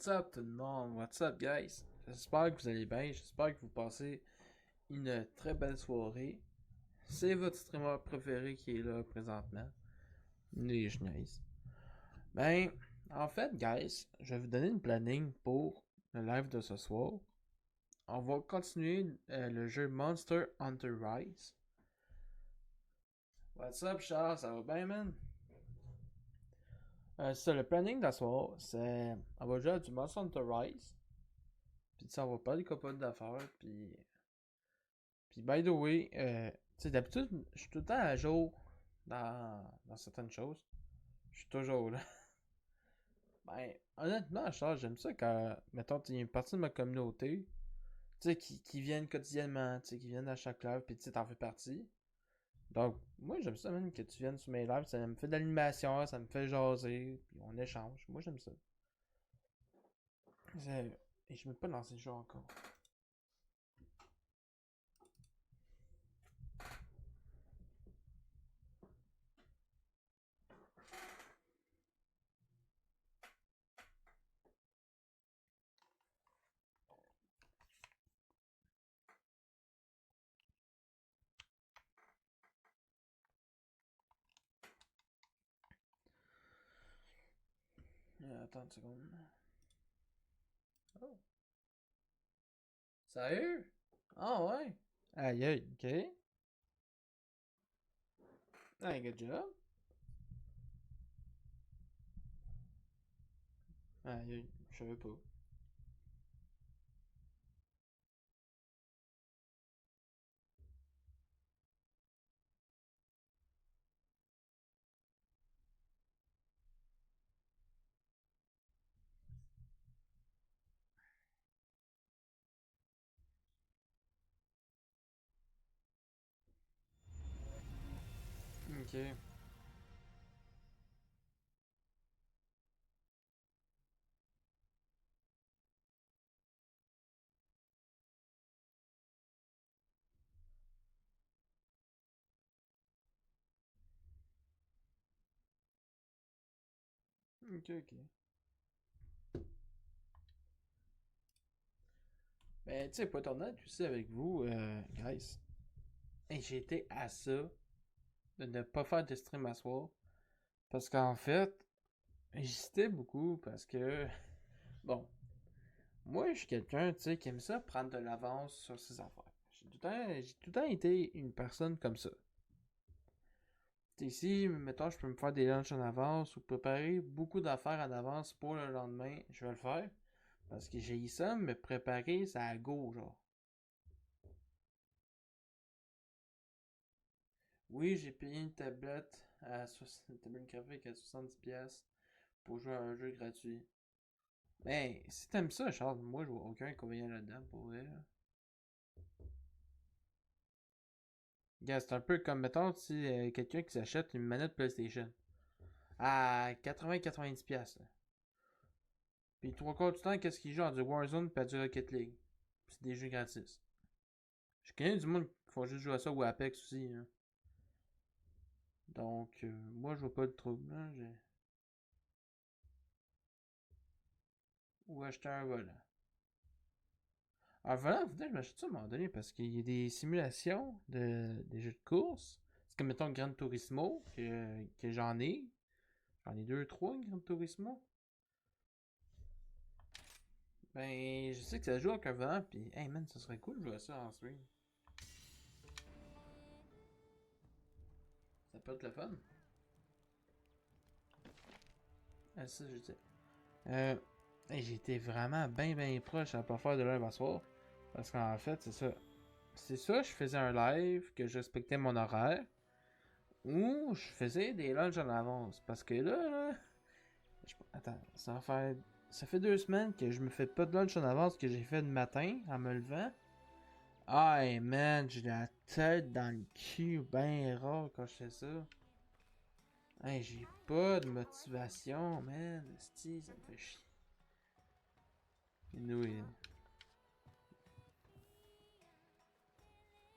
What's up tout le monde? What's up guys? J'espère que vous allez bien, j'espère que vous passez une très belle soirée. C'est votre streamer préféré qui est là présentement. Les je niaise. Ben, en fait guys, je vais vous donner une planning pour le live de ce soir. On va continuer le jeu Monster Hunter Rise. What's up Charles? Ça va bien man? C'est le planning de ce soir, c'est... On va jouer à du Monster Hunter Rise. Puis ça, on va parler des copains d'affaires, puis by the way, tu sais, d'habitude, je suis tout le temps à jour dans certaines choses. Je suis toujours là. Ben, honnêtement, Charles, j'aime ça quand, mettons, il y a une partie de ma communauté, tu sais, qui viennent quotidiennement, tu sais, qui viennent à chaque live, puis tu sais, t'en fais partie. Donc, moi, j'aime ça même que tu viennes sur mes lives, ça me fait de l'animation, ça me fait jaser, puis on échange. Moi, j'aime ça. Et je me pas lancé le jeu encore. Attends une seconde. Oh. Sérieux? Ah ouais? Aïe aïe, ok. Hey, good job. Aïe aïe, je savais pas. Ok. Ok, ok. Ben, tu sais, pour être honnête aussi avec vous, guys, hey, j'ai été à ça de ne pas faire de stream à soir. Parce qu'en fait, j'hésitais beaucoup parce que, bon, moi, je suis quelqu'un, tu sais, qui aime ça prendre de l'avance sur ses affaires. J'ai tout le temps été une personne comme ça. Tu sais, si, mettons, je peux me faire des lunchs en avance ou préparer beaucoup d'affaires en avance pour le lendemain, je vais le faire. Parce que j'ai ça, me préparer, ça à go, genre. Oui, j'ai payé une tablette graphique à 70$ pour jouer à un jeu gratuit. Mais si t'aimes ça, Charles, moi je vois aucun inconvénient là-dedans pour vrai. Là. Gars, c'est un peu comme, mettons, si quelqu'un qui s'achète une manette PlayStation à 80-90$. Là. Puis trois quarts du temps, qu'est-ce qu'il joue à du Warzone et à du Rocket League? C'est des jeux gratis. Je connais du monde qui font juste jouer à ça ou à Apex aussi. Hein. Donc, moi je vois pas de trouble. Là. Ou acheter un volant. Alors voilà, faudrait que je m'achète ça à un moment donné parce qu'il y a des simulations des jeux de course. C'est comme mettons Gran Turismo que j'en ai. J'en ai deux, trois Gran Turismo. Ben, je sais que ça joue avec un volant, pis hey man, ça serait cool de jouer à ça en stream. Ça peut être le fun. Ah, ça, je sais. Euh, hey, j'ai été vraiment bien proche à pas faire de live à soir. Parce qu'en fait, c'est ça. C'est ça, je faisais un live, que je respectais mon horaire. Ou je faisais des lunchs en avance. Parce que là, attends, ça fait 2 semaines que je me fais pas de lunch en avance que j'ai fait le matin en me levant. Aïe man, j'ai la tête dans le cul, ben rare quand je fais ça. Hey, j'ai pas de motivation, man. Esti, ça me fait chier. Anyway,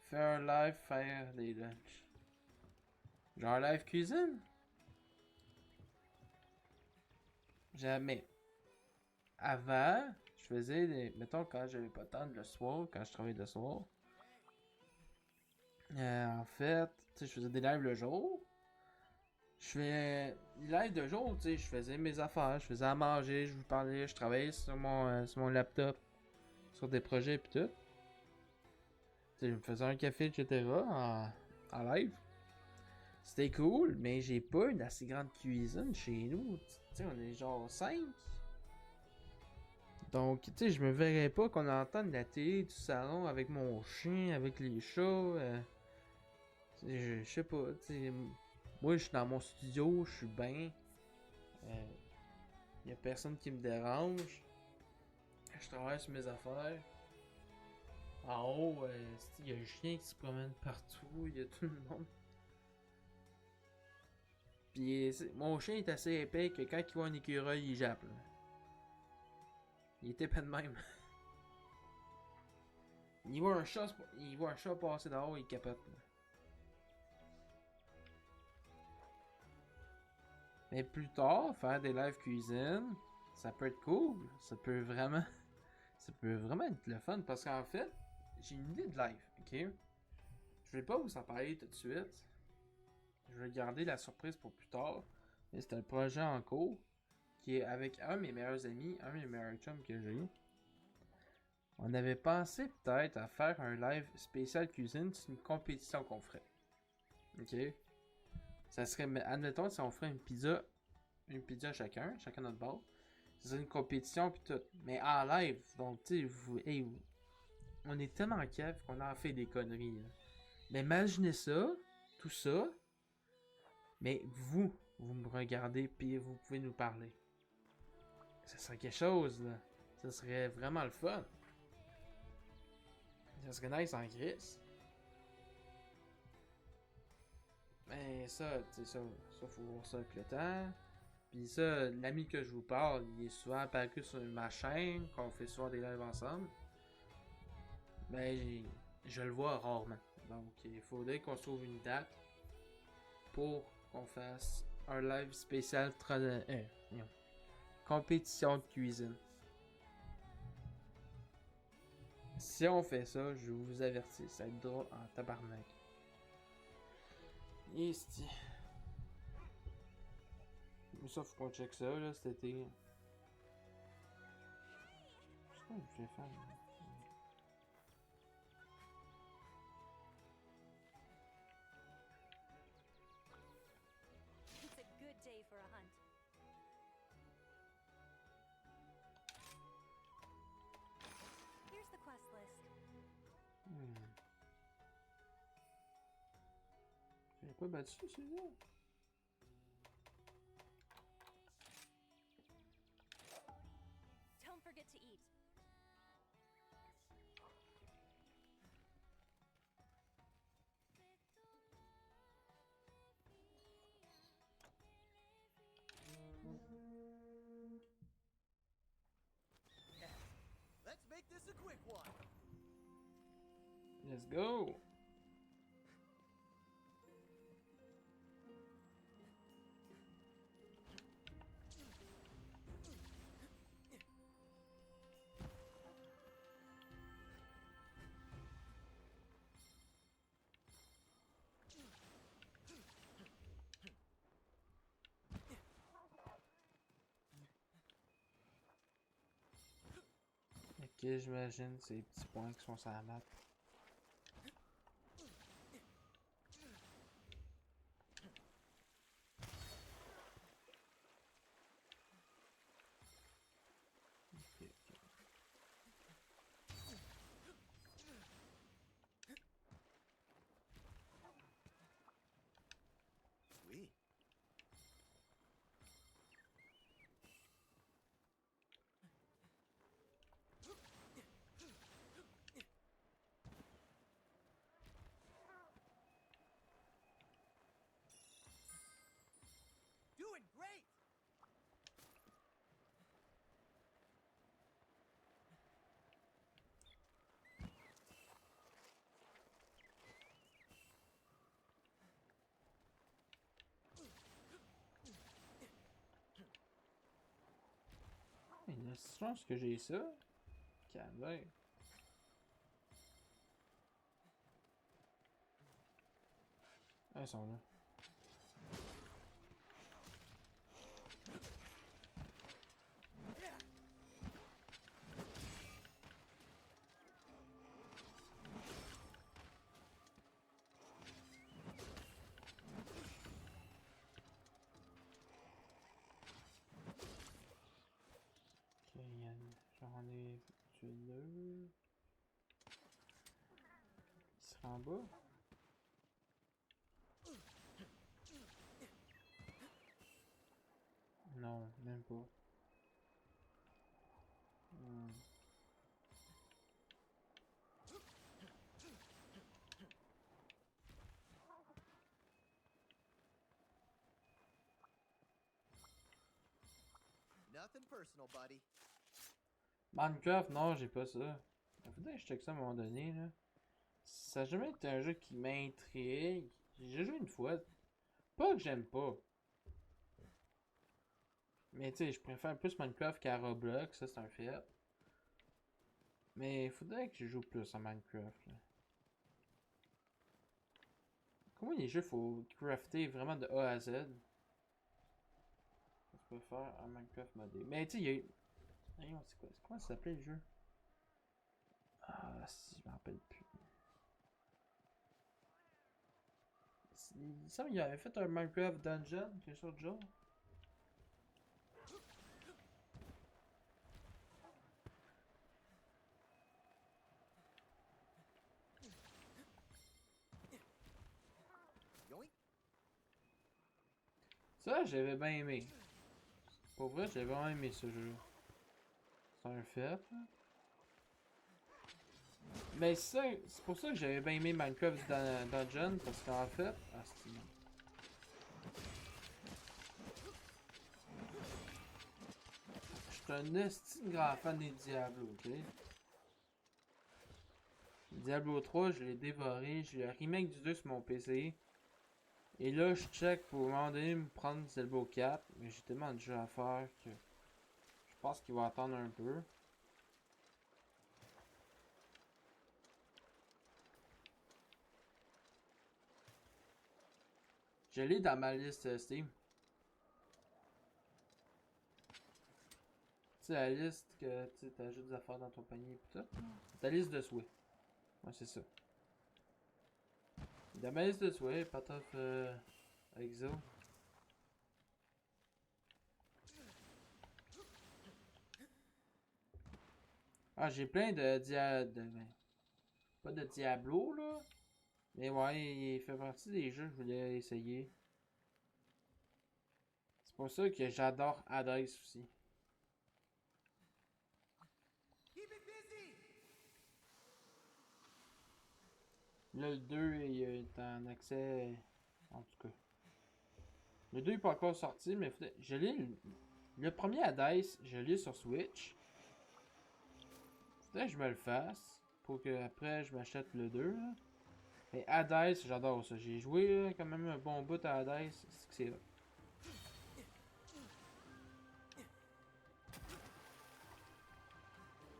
faire un live, faire des lunchs. Genre live cuisine? Jamais. avant, je faisais des. Mettons, quand j'avais pas de temps le soir, quand je travaillais le soir. En fait, tu sais, je faisais des lives le jour. Je fais live de jour, tu sais, je faisais mes affaires, je faisais à manger, je vous parlais, je travaillais sur mon laptop, sur des projets pis tout. Tu sais, je me faisais un café, etc. en live. C'était cool, mais j'ai pas une assez grande cuisine chez nous. Tu sais, on est genre 5. Donc, tu sais, je me verrais pas qu'on entende la télé du salon avec mon chien, avec les chats. Je sais pas, tu sais. Moi, je suis dans mon studio, je suis bien. Y a personne qui me dérange. Je travaille sur mes affaires. En haut, il y a un chien qui se promène partout, il y a tout le monde. Puis mon chien est assez épais que quand il voit un écureuil, il jappe. Là. Il était pas de même. Il voit un chat passer dehors, il capote. Là. Mais plus tard, faire des live cuisine, ça peut être cool. Ça peut vraiment être le fun parce qu'en fait, j'ai une idée de live, ok? Je vais pas vous en parler tout de suite. Je vais garder la surprise pour plus tard. Mais c'est un projet en cours qui est avec un de mes meilleurs amis, un de mes meilleurs chums que j'ai eu. On avait pensé peut-être à faire un live spécial cuisine, c'est une compétition qu'on ferait. Ok? Ça serait, admettons, si on ferait une pizza chacun notre bord. Ça serait une compétition pis tout. Mais en live, donc tu sais, on est tellement cave qu'on a fait des conneries. Là. Mais imaginez ça, tout ça, mais vous me regardez puis vous pouvez nous parler. Ça serait quelque chose, là. Ça serait vraiment le fun. Ça serait nice en crise. Mais ça, tu sais, ça faut voir ça avec le temps. Puis ça, l'ami que je vous parle, il est souvent apparu sur ma chaîne, qu'on fait souvent des lives ensemble. Mais je le vois rarement. Donc il faudrait qu'on se trouve une date pour qu'on fasse un live spécial compétition de cuisine. Si on fait ça, je vous avertis, ça va être drôle en tabarnak. Esti. Mais ça, faut qu'on check ça, là, cet été. Je sais pas que je vais faire. It's a good day for a hunt. Here's the quest list. J'ai pas battu celui-là. Don't forget to eat. Let's make this a quick one. Let's go! Ok, j'imagine ces petits points qui sont sur la map. Ok. Sweet. Je pense que j'ai ça. Calvaire. Ah, ils sont là. Ok, j'en ai tué deux. Il sera en bas. Non, même pas. Hmm. Nothing personal, buddy. Minecraft, non, j'ai pas ça. Il faudrait que je check ça à un moment donné, là. Ça a jamais été un jeu qui m'intrigue. J'ai joué une fois. Pas que j'aime pas. Mais tu sais, je préfère plus Minecraft qu'à Roblox, ça c'est un fait. Mais il faudrait que je joue plus à Minecraft, là. Comment les jeux faut crafter vraiment de A à Z? Ça se peut faire en Minecraft modé. Mais tu sais, il y a eu. Voyons, c'est quoi? Comment ça s'appelait le jeu? Ah, si, je m'en rappelle plus. Il me semble qu'il avait fait un Minecraft Dungeon, quelque chose de genre. Yoink. Ça, j'avais bien aimé. Pour vrai, j'avais vraiment aimé ce jeu. C'est un fait, là. Mais ça, c'est pour ça que j'avais bien aimé Minecraft Dungeon, parce qu'en fait. Ah, c'est bon. Je suis un esti de grand fan des Diablo, ok? Diablo 3, je l'ai dévoré. J'ai le remake du 2 sur mon PC. Et là, je check pour un moment donné me prendre Diablo 4. Mais j'ai tellement de jeux à faire que je pense qu'il va attendre un peu. Je l'ai dans ma liste Steam. Tu sais, la liste que tu ajoutes des affaires dans ton panier et tout. Ta liste de souhaits. Ouais, c'est ça. Dans ma liste de souhaits, Path of Exo. Ah, j'ai plein de pas de Diablo, là. Mais ouais, il fait partie des jeux que je voulais essayer. C'est pour ça que j'adore Hades aussi. Keep it busy. Là, le 2 il est en accès. En tout cas. Le 2 n'est pas encore sorti, mais je l'ai. Le premier Hades, je l'ai sur Switch. Faudrait que je me le fasse. Pour que après je m'achète le 2. Là. Mais Hades, j'adore ça. J'ai joué là, quand même un bon bout à Hades. C'est hot.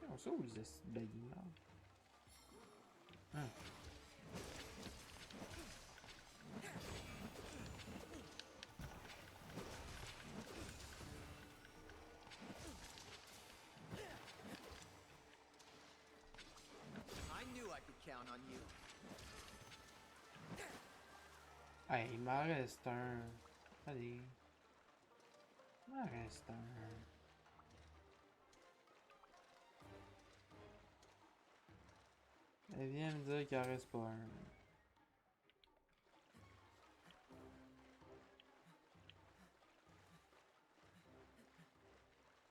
On sait où les baguilles là. Hein. I knew I could count on you. Hey, il m'en reste un. Allez. Il m'en reste un. Elle vient me dire qu'il en reste pas un.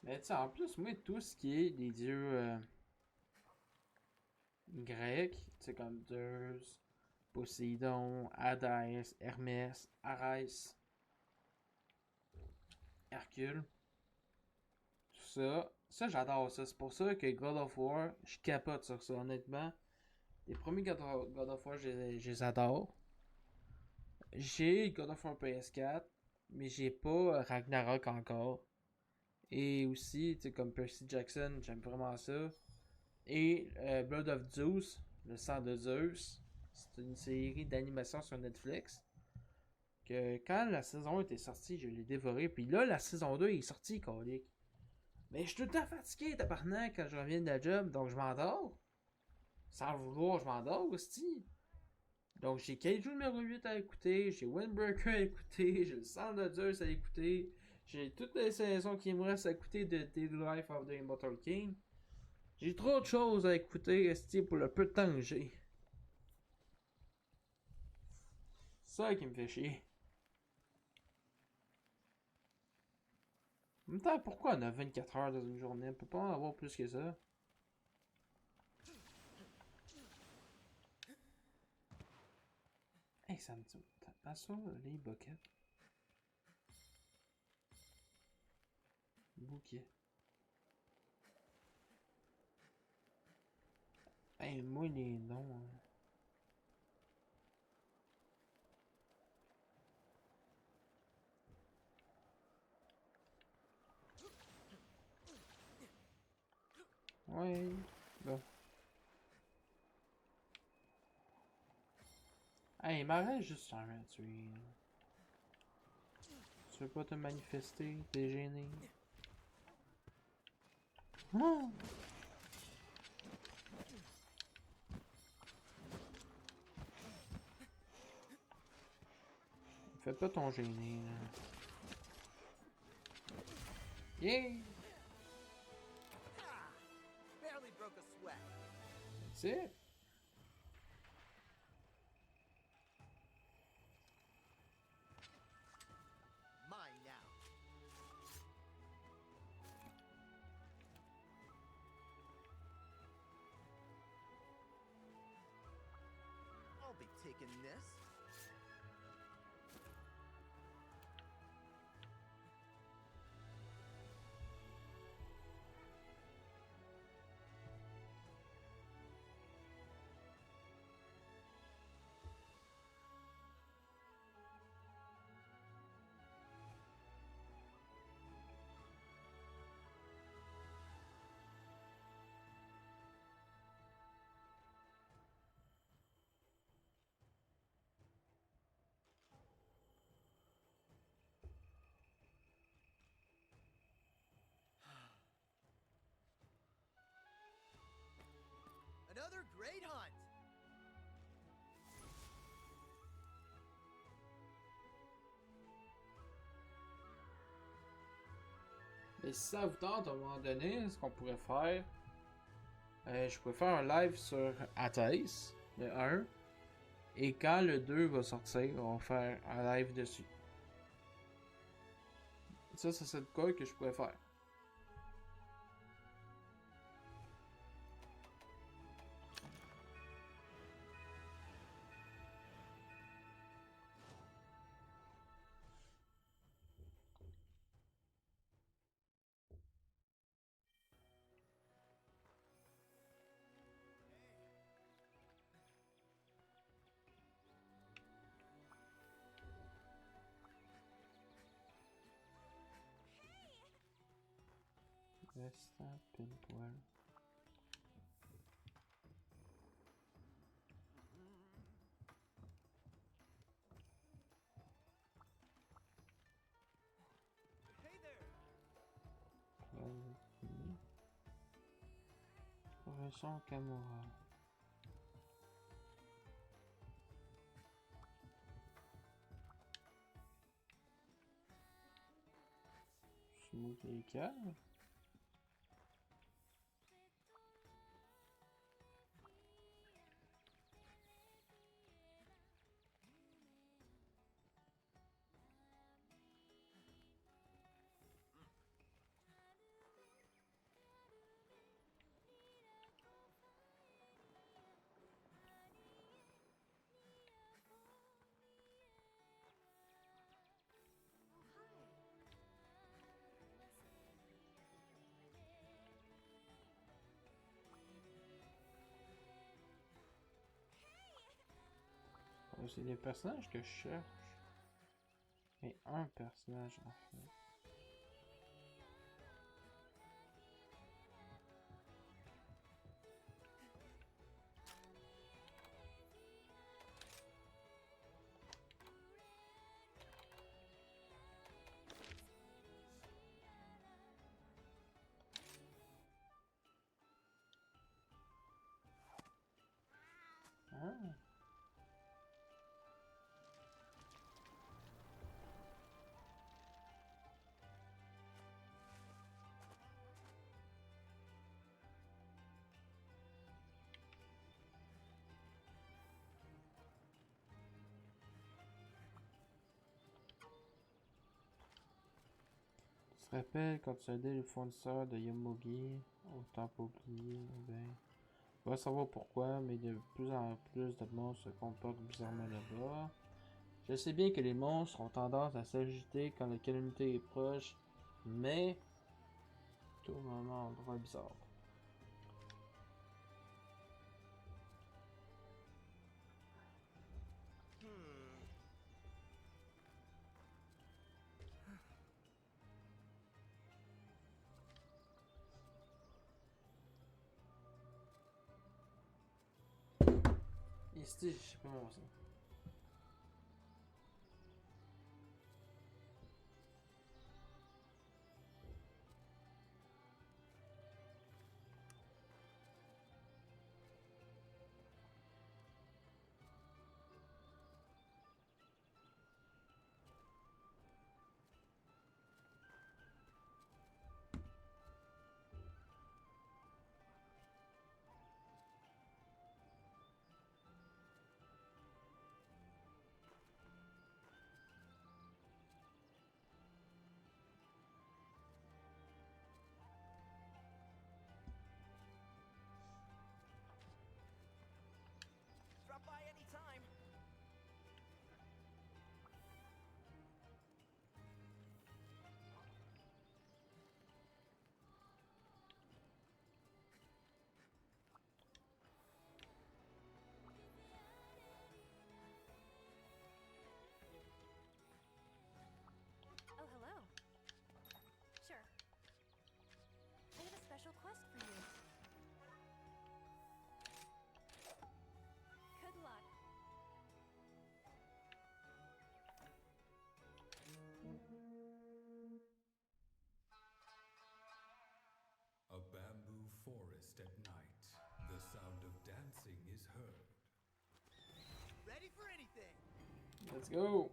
Mais tu sais, en plus, moi, tout ce qui est des dieux grecs, tu sais, comme Zeus, Poséidon, Hadès, Hermès, Arès, Hercule, tout ça, ça j'adore ça. C'est pour ça que God of War, je capote sur ça, honnêtement. Les premiers God of War, je les adore. J'ai God of War PS4, mais j'ai pas Ragnarok encore. Et aussi, tu sais, comme Percy Jackson, j'aime vraiment ça. Et Blood of Zeus, le sang de Zeus. C'est une série d'animation sur Netflix. Que quand la saison 1 était sortie, je l'ai dévoré. Puis là, la saison 2 est sortie, colique. Mais je suis tout le temps fatigué, tabarnak, quand je reviens de la job, donc je m'endors. Sans le vouloir, je m'endors aussi. Donc j'ai Kaiju numéro 8 à écouter, j'ai Windbreaker à écouter, j'ai le sang de Zeus à écouter, j'ai toutes les saisons qui me restent à écouter de Daily Life of the Immortal King. J'ai trop de choses à écouter, esti, pour le peu de temps que j'ai. C'est ça qui me fait chier. En même temps, pourquoi on a 24 heures dans une journée? On peut pas en avoir plus que ça. Hey, ça me dit. T'as ça, les buckets? Bouquet. Hey, moi, les noms. Hein. Ouais, là. Hey, m'arrête juste un tuer. Tu veux pas te manifester? T'es gêné. Oh! Fais pas ton gêné, là. Yeah! Ah, barely broke a sweat. That's it. Mine now. I'll be taking this. Another great hunt. Mais si ça vous tente, à un moment donné, ce qu'on pourrait faire, je pourrais faire un live sur Athès, le 1, et quand le 2 va sortir, on va faire un live dessus. Ça c'est de quoi que je pourrais faire. Restant pinpoil. Hey there. Profession Kamura. Smooth et calme. C'est des personnages que je cherche. Et un personnage en fait. Se rappelle quand tu as aidé le fournisseur de Yomogi au temple oublié, ben, on va savoir pourquoi, mais de plus en plus de monstres se comportent bizarrement là-bas. Je sais bien que les monstres ont tendance à s'agiter quand la calamité est proche, mais tout le moment endroit bizarre. Ici, je sais pas mon ça. Drop by anytime. Oh, hello. Sure. I have a special quest for you. Good luck. A bamboo forest at night. The sound of dancing is heard. Ready for anything. Let's go!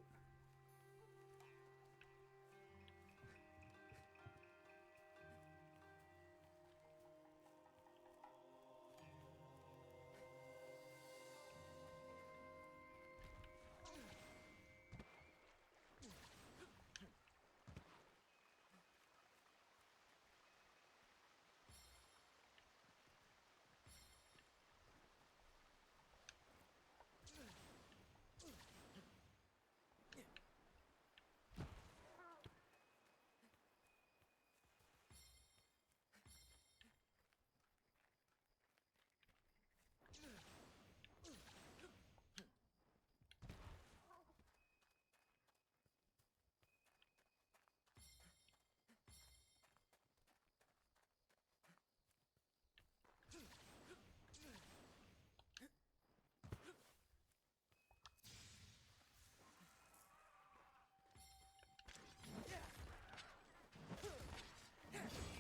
Attention.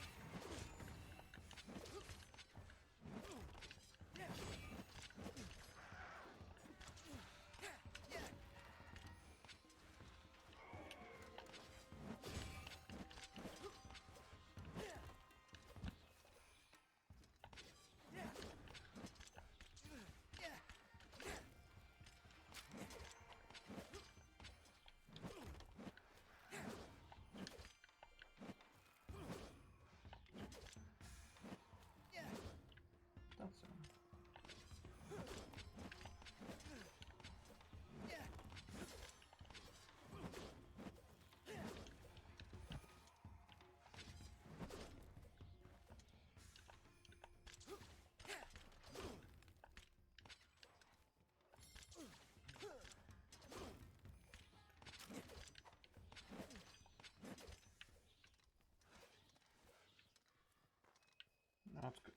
En tout cas.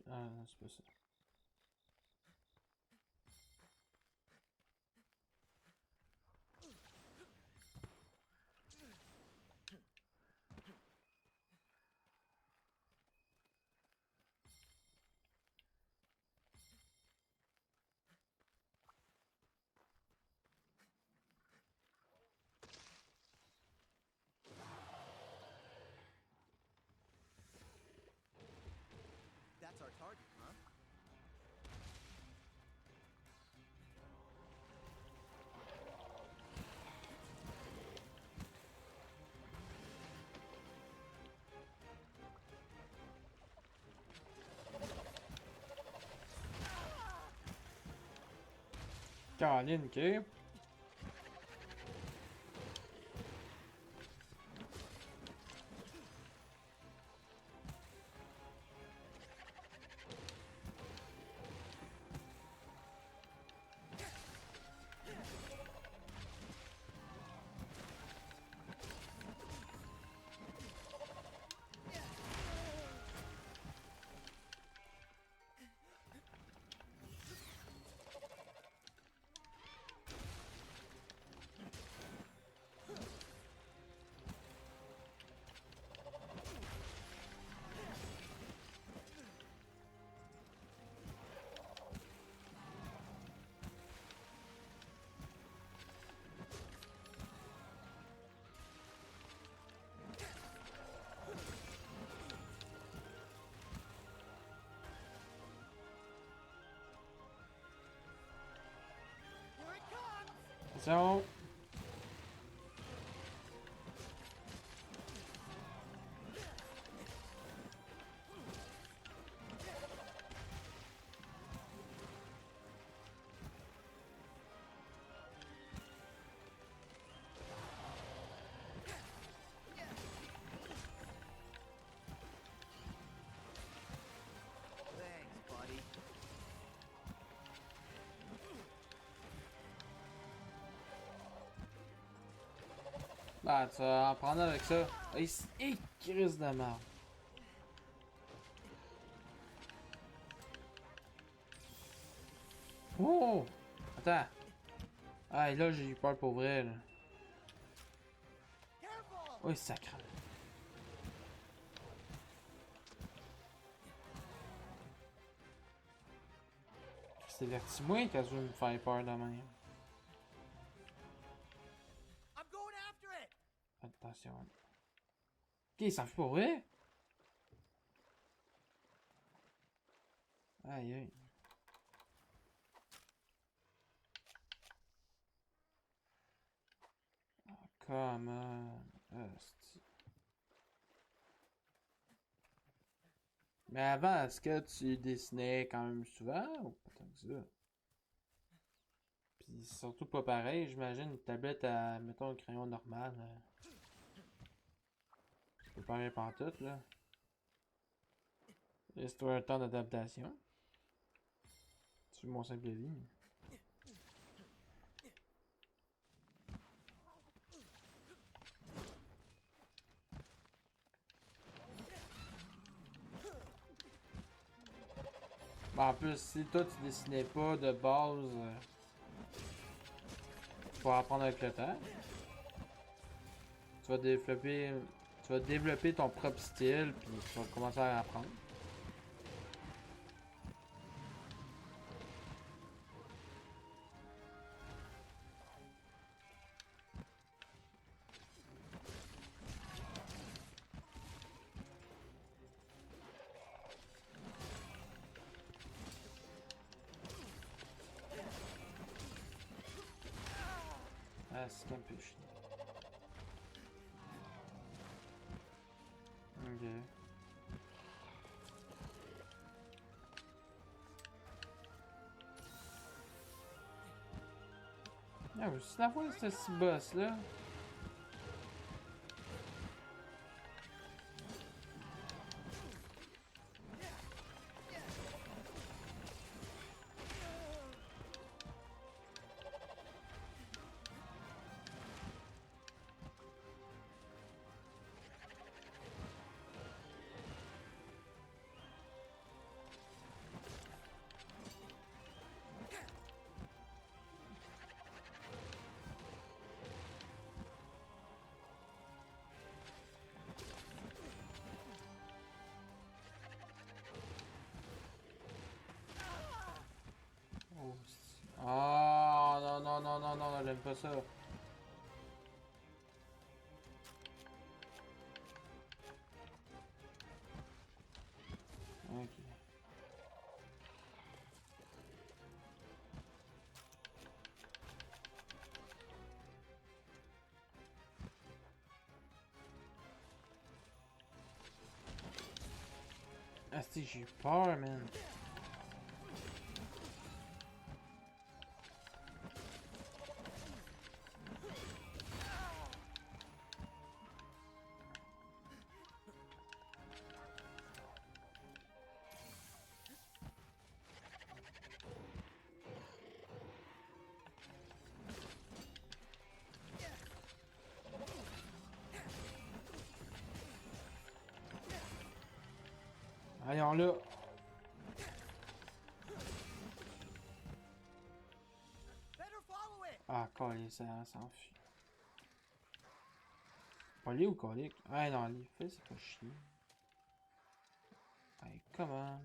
Ah non, c'est pas ça. Caroline, ok. Here it comes! Attention. Thanks, buddy. Bah, tu vas en prendre avec ça. Et crise de merde. Oh! Attends. Ah, et là, j'ai eu peur pour vrai, là. Careful! Oui, sacre. C'est verti-moi quand tu veux me faire peur de même. I'm going after it! Attention. Ok, il s'en fout pour vrai? Aïe, aïe. Oh, come on. Asti. Mais avant, est-ce que tu dessinais quand même souvent ou pas tant que ça? Puis surtout pas pareil, j'imagine une tablette à, mettons, un crayon normal. C'est pas pareil pantoute, là. Laisse-toi un temps d'adaptation. C'est mon simple vie. En plus, si toi tu dessinais pas de base, tu vas apprendre avec le temps. Tu vas développer ton propre style, puis tu vas commencer à apprendre. Ah, c'est un peu chiant. Ok. Ah, mais c'est la fois ce petit boss là. Oh, ah, non, non, non, non, non, j'aime pas ça. Ok. Ah, si, j'ai eu peur, man. Allons là. Better follow it. Ah, calé, ça s'enfuit. Pas ou colique? Ah non, les fait, c'est pas chier. Allez, comment?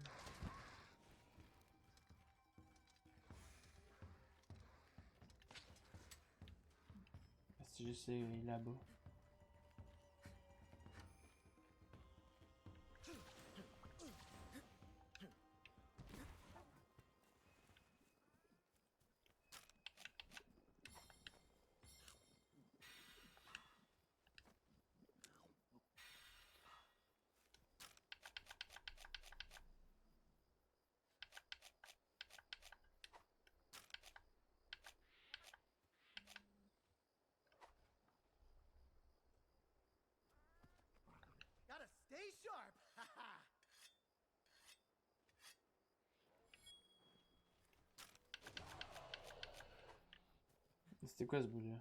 C'est juste là-bas. Gotta stay sharp. Haha. C'était quoi ce bout-là?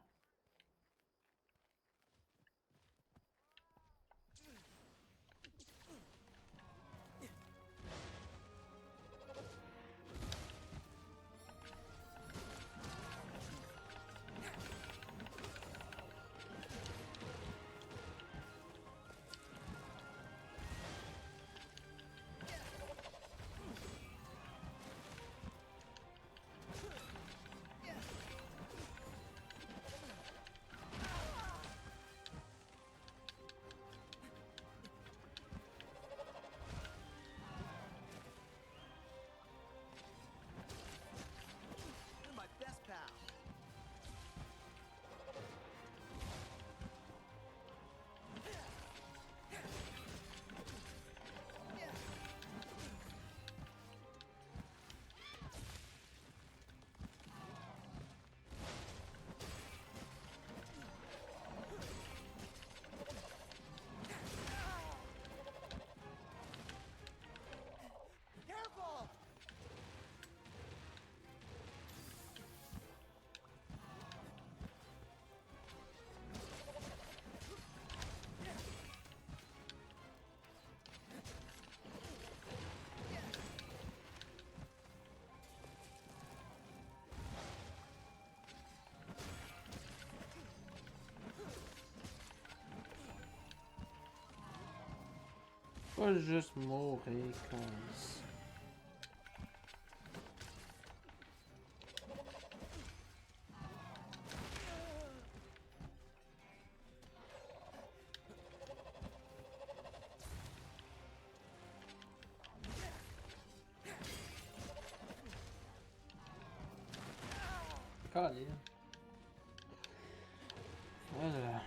You're my best pal. Careful. Pas juste mourir, cause. Calé. Voilà.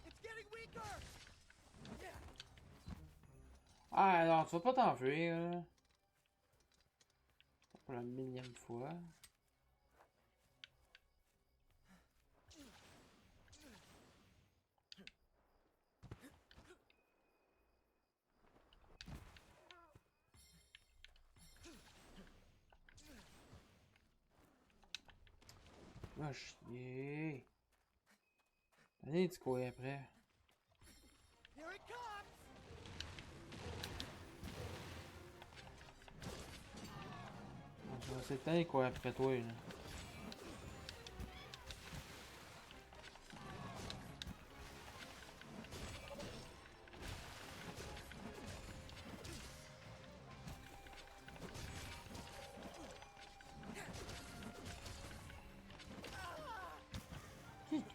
It's getting weaker. Ah, alors, tu vas pas t'enfuir, là. Pour la millième fois. Ah, chier. Allez, tu courir après. Here it comes. C'est le temps de courir après toi, là.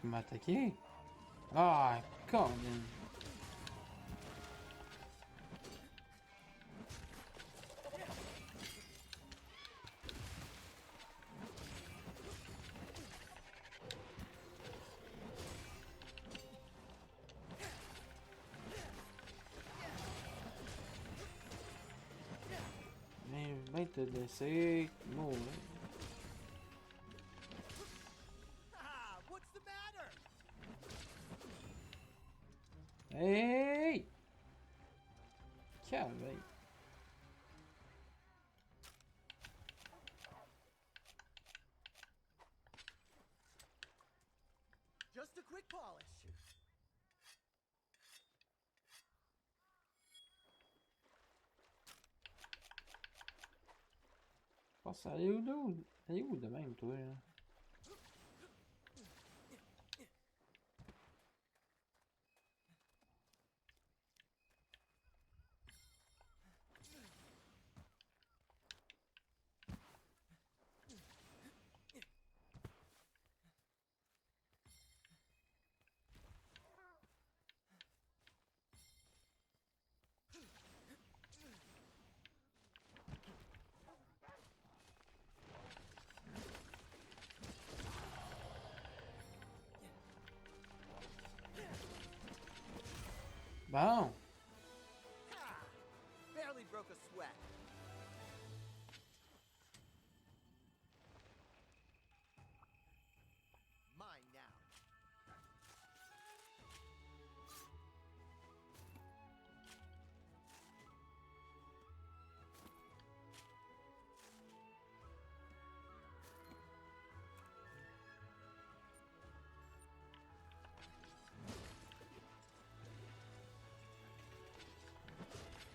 peut m'attaquer. Ah, Colin. Mais va te laisser mourir. Ah, what's the matter? Hey! Calme. Just a quick polish. Je pense aller où, aller où de même, toi, là? Bon! Ah, barely broke a sweat. Mine now.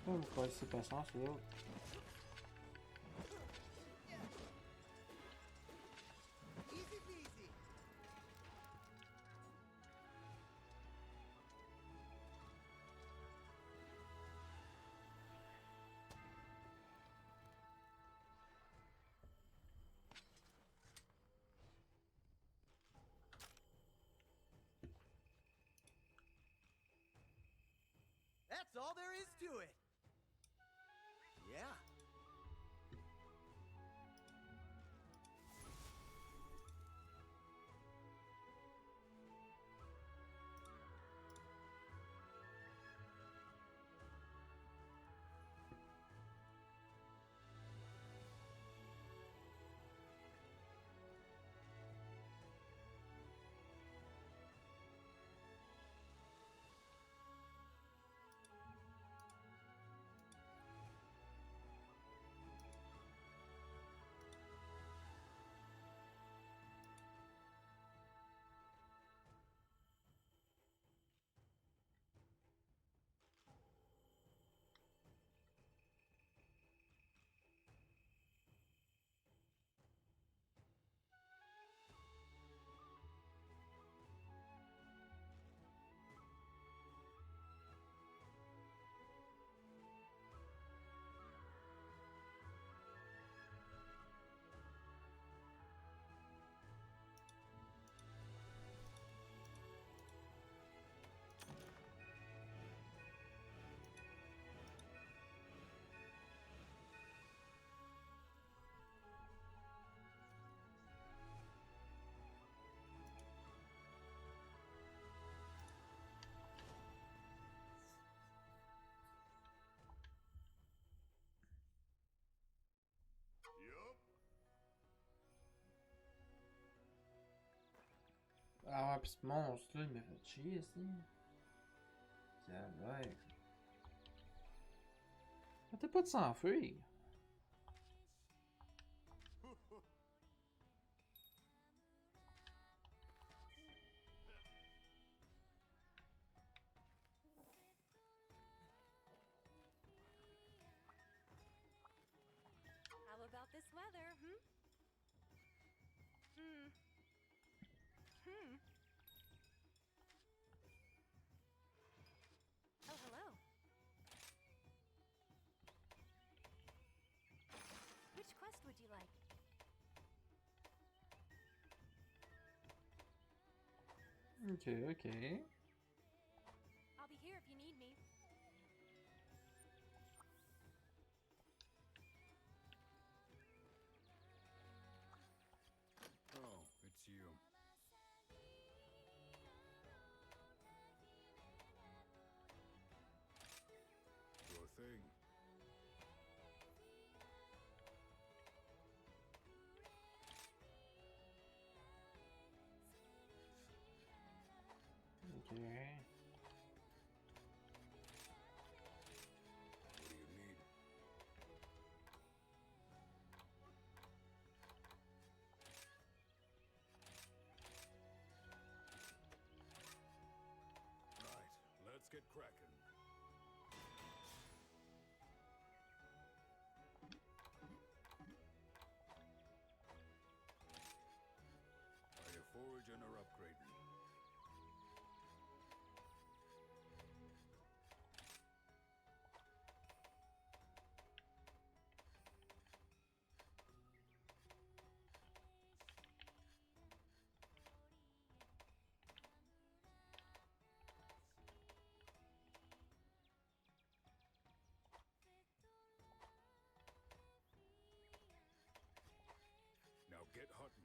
Oh, pourquoi c'est patience, là? Easy peasy. That's all there is to it. Yeah. Ah ouais, pis ce monstre-là, il m'a fait chier, ici. Calvaire. Arrêtez pas de s'enfuir. How about this weather, hmm? Hmm. Hmm. Oh, hello. Which quest would you like? Ok, ok. I'll be here if you need me. Oh, it's you. Sure thing. Ok. What do you need? Right, let's get cracking. Are you foraging or upgrading? Now get hunting.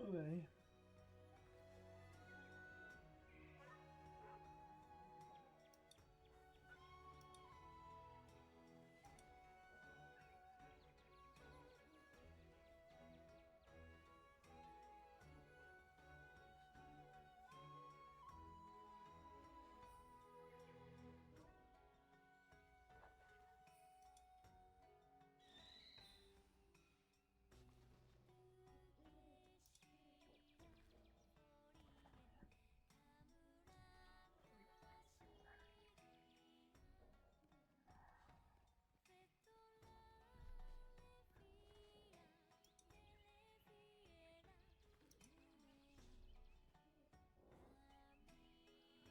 Ouais.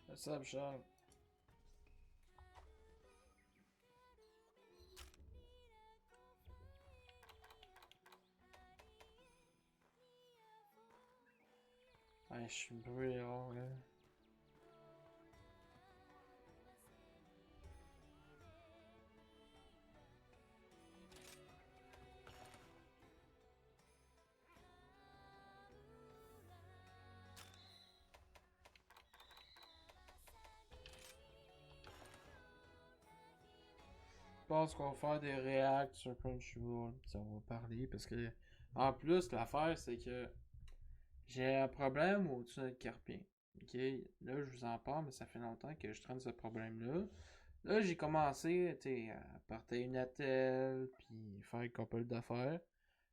What's up, Sean? Ouais, je suis brûlé, là. Je pense qu'on va faire des reacts sur Crunchyroll, puis on va parler, parce que, en plus, l'affaire, c'est que j'ai un problème au tunnel carpien. Ok, là, je vous en parle, mais ça fait longtemps que je traîne ce problème-là. Là, j'ai commencé, à porter une attelle, puis faire une couple d'affaires.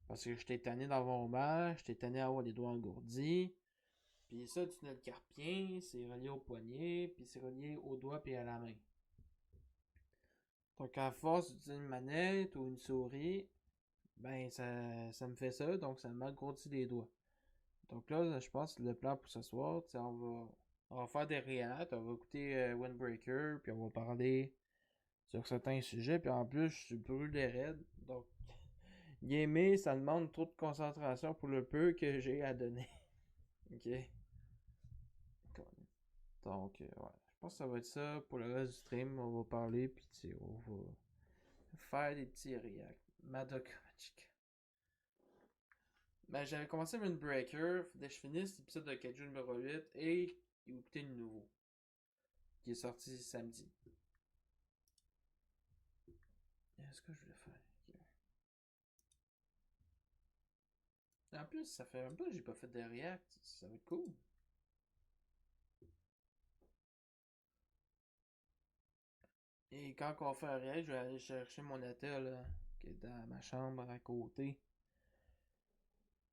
Parce que j'étais tanné d'avoir mal, j'étais tanné d'avoir les doigts engourdis. Puis ça, le tunnel carpien, c'est relié au poignet, puis c'est relié au doigt puis à la main. Donc, à force d'utiliser une manette ou une souris, ben, ça me fait ça, donc ça m'agrandit les doigts. Donc là, je pense que le plan pour ce soir, on va faire des réacts, on va écouter Windbreaker, puis on va parler sur certains sujets, puis en plus, je suis brûlé raide, donc gamer, ça demande trop de concentration pour le peu que j'ai à donner. Ok? Donc, ouais, je pense que ça va être ça pour le reste du stream, on va parler, puis on va faire des petits réacts. Madoka Magica. Ben, j'avais commencé Windbreaker, faudrait que je finisse l'épisode de Kaiju numéro 8 et écouter le nouveau, qui est sorti samedi. Est-ce que je voulais faire? Ok. En plus, ça fait même pas que j'ai pas fait de react, ça va être cool. Et quand on va faire react, je vais aller chercher mon attel qui est dans ma chambre à côté.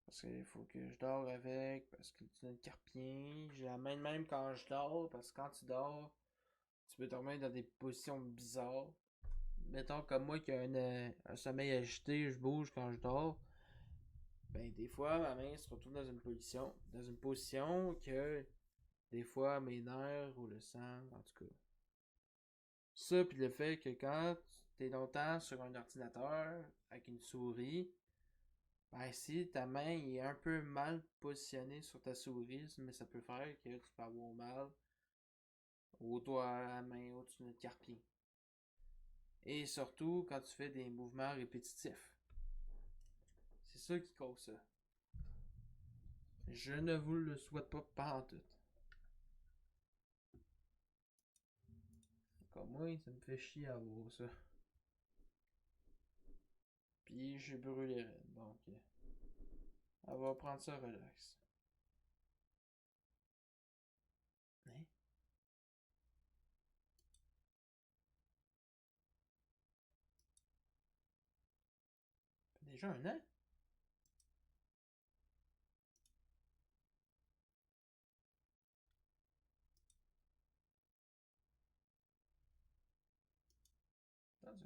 Parce qu'il faut que je dors avec, parce que c'est un carpien. Je l'amène même quand je dors, parce que quand tu dors, tu peux dormir dans des positions bizarres. Mettons comme moi qui a un sommeil agité, je bouge quand je dors. Ben des fois ma main se retrouve dans une position que des fois mes nerfs ou le sang, en tout cas. Ça puis le fait que quand t'es longtemps sur un ordinateur avec une souris, ben si ta main est un peu mal positionnée sur ta souris, mais ça peut faire que tu peux avoir mal au doigt, à la main, au-dessus de notre carpien. Et surtout quand tu fais des mouvements répétitifs. C'est ça qui cause ça. Je ne vous le souhaite pas pantoute. Comme moi, ça me fait chier à voir ça. Puis j'ai brûlé raide, donc on va prendre ça relax. Hein? Ça fait déjà un an? Attends,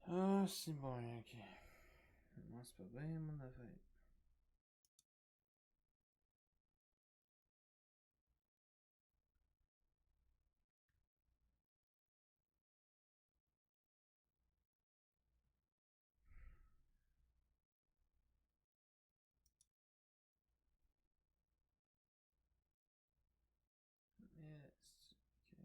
ah, c'est bon, ok. Moi, c'est pas bien mon affaire. Yes, ok.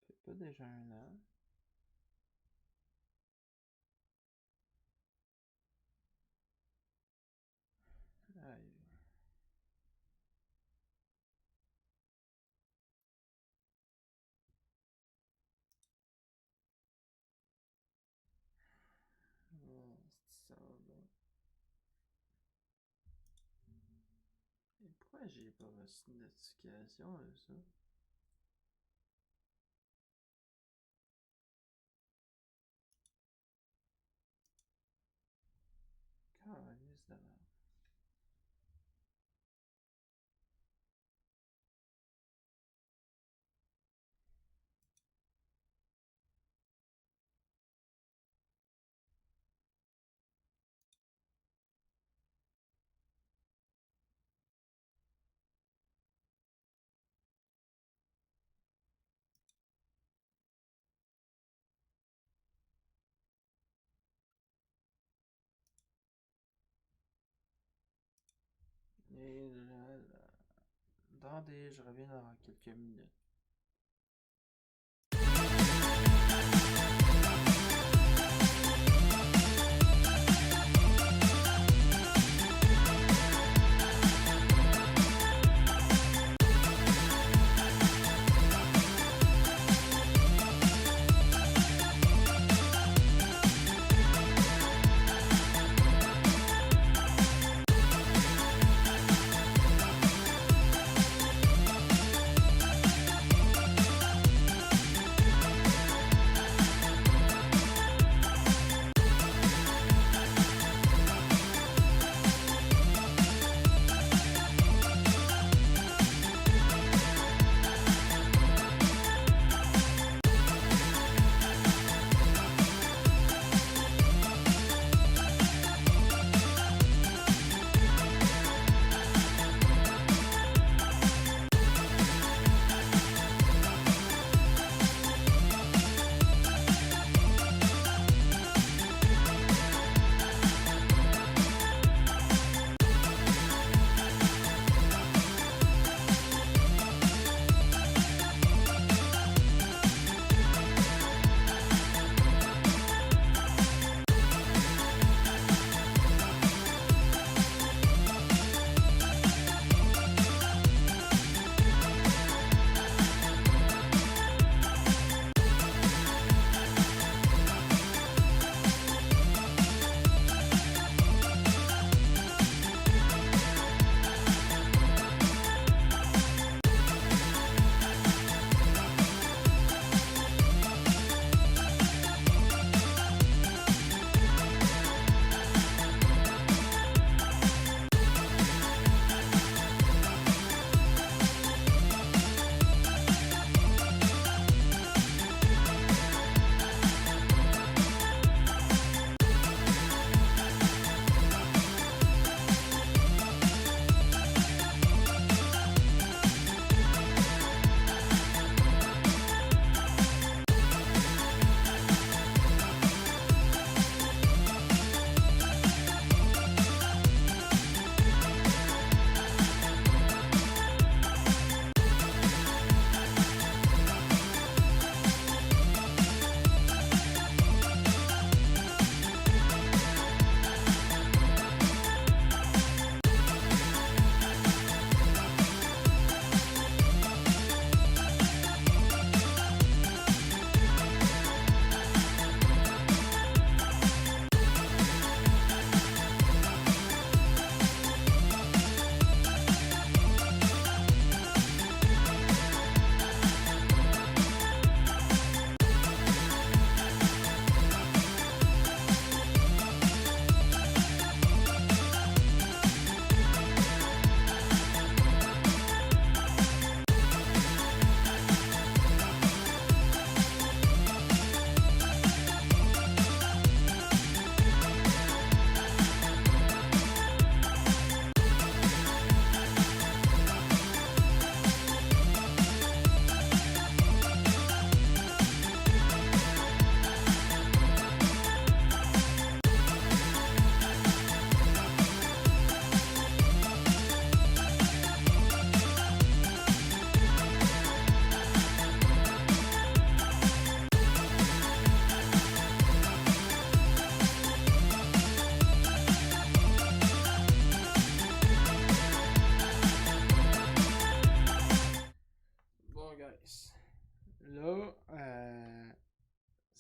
Ça fait pas déjà un an. Aïe. Ah, c'est ça, là. Et pourquoi j'ai pas reçu de notification de ça? Calisse de merde. Et là, attendez, je reviens dans quelques minutes.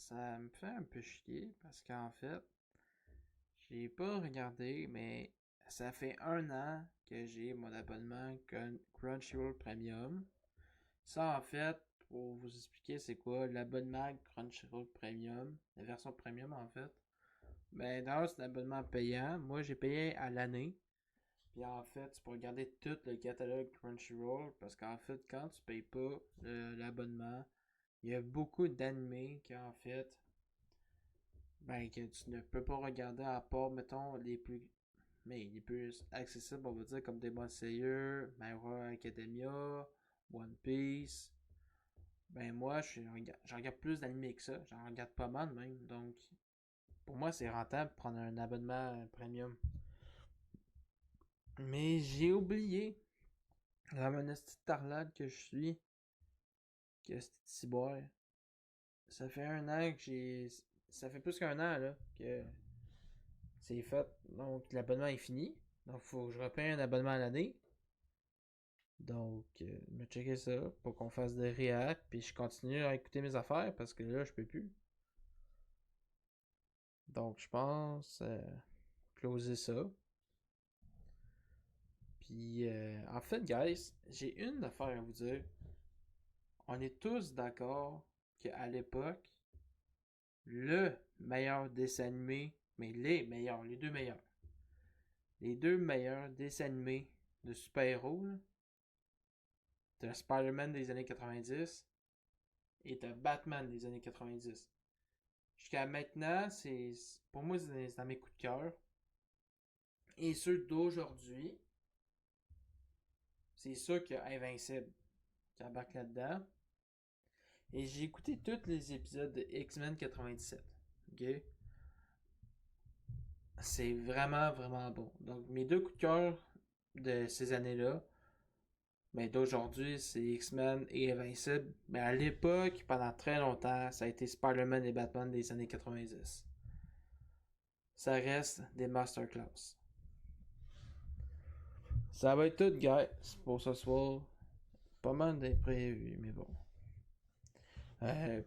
ça me fait un peu chier parce qu'en fait, j'ai pas regardé, mais ça fait 1 an que j'ai mon abonnement Crunchyroll Premium. Ça, en fait, pour vous expliquer, c'est quoi l'abonnement Crunchyroll Premium, la version Premium en fait. Ben, d'ailleurs, c'est un abonnement payant. Moi, j'ai payé à l'année. Puis en fait, tu peux regarder tout le catalogue Crunchyroll parce qu'en fait, quand tu payes pas l'abonnement, il y a beaucoup d'animés qu'en fait, ben, que tu ne peux pas regarder à part, mettons, les plus accessibles, on va dire, comme Demon Slayer, My Hero Academia, One Piece. Ben, moi, j'en regarde plus d'animés que ça. J'en regarde pas mal même. Donc, pour moi, c'est rentable de prendre un abonnement premium. Mais j'ai oublié la monastie de tarlade que je suis. Que c'est ciboire. Ça fait 1 an que j'ai. Ça fait plus qu'1 an là que c'est fait. Donc l'abonnement est fini. Donc faut que je repaye un abonnement à l'année. Donc me checker ça pour qu'on fasse des réacs. Puis je continue à écouter mes affaires parce que là je peux plus. Donc je pense closer ça. Puis en fait guys, j'ai une affaire à vous dire. On est tous d'accord qu'à l'époque, le meilleur dessin animé, mais les deux meilleurs dessins animés de super-héros, t'as Spider-Man des années 90 et t'as Batman des années 90. Jusqu'à maintenant, pour moi, c'est dans mes coups de cœur. Et ceux d'aujourd'hui, c'est sûr qu'il y a Invincible qui embarque là-dedans. Et j'ai écouté tous les épisodes de X-Men 97. Ok? C'est vraiment, vraiment bon. Donc, mes deux coups de cœur de ces années-là, mais d'aujourd'hui, c'est X-Men et Invincible. Mais à l'époque, pendant très longtemps, ça a été Spider-Man et Batman des années 90. Ça reste des masterclass. Ça va être tout, guys, pour ce soir. Pas mal d'imprévus, mais bon.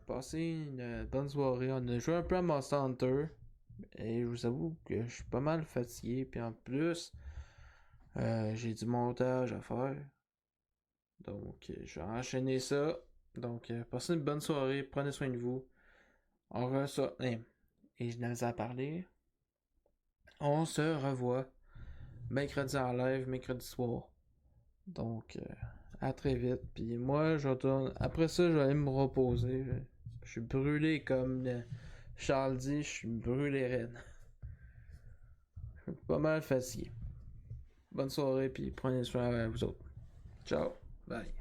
Passez une bonne soirée. On a joué un peu à Monster Hunter. Et je vous avoue que je suis pas mal fatigué. Puis en plus, j'ai du montage à faire. Donc, je vais enchaîner ça. Donc, passez une bonne soirée. Prenez soin de vous. On reçoit. Et je n'avais à parler. On se revoit mercredi en live, mercredi soir. Donc, à très vite. Puis moi, je retourne. Après ça, je vais aller me reposer. Je suis brûlé comme Charles dit, je suis brûlé raide. Je suis pas mal fatigué. Bonne soirée, puis prenez soin de vous autres. Ciao, bye.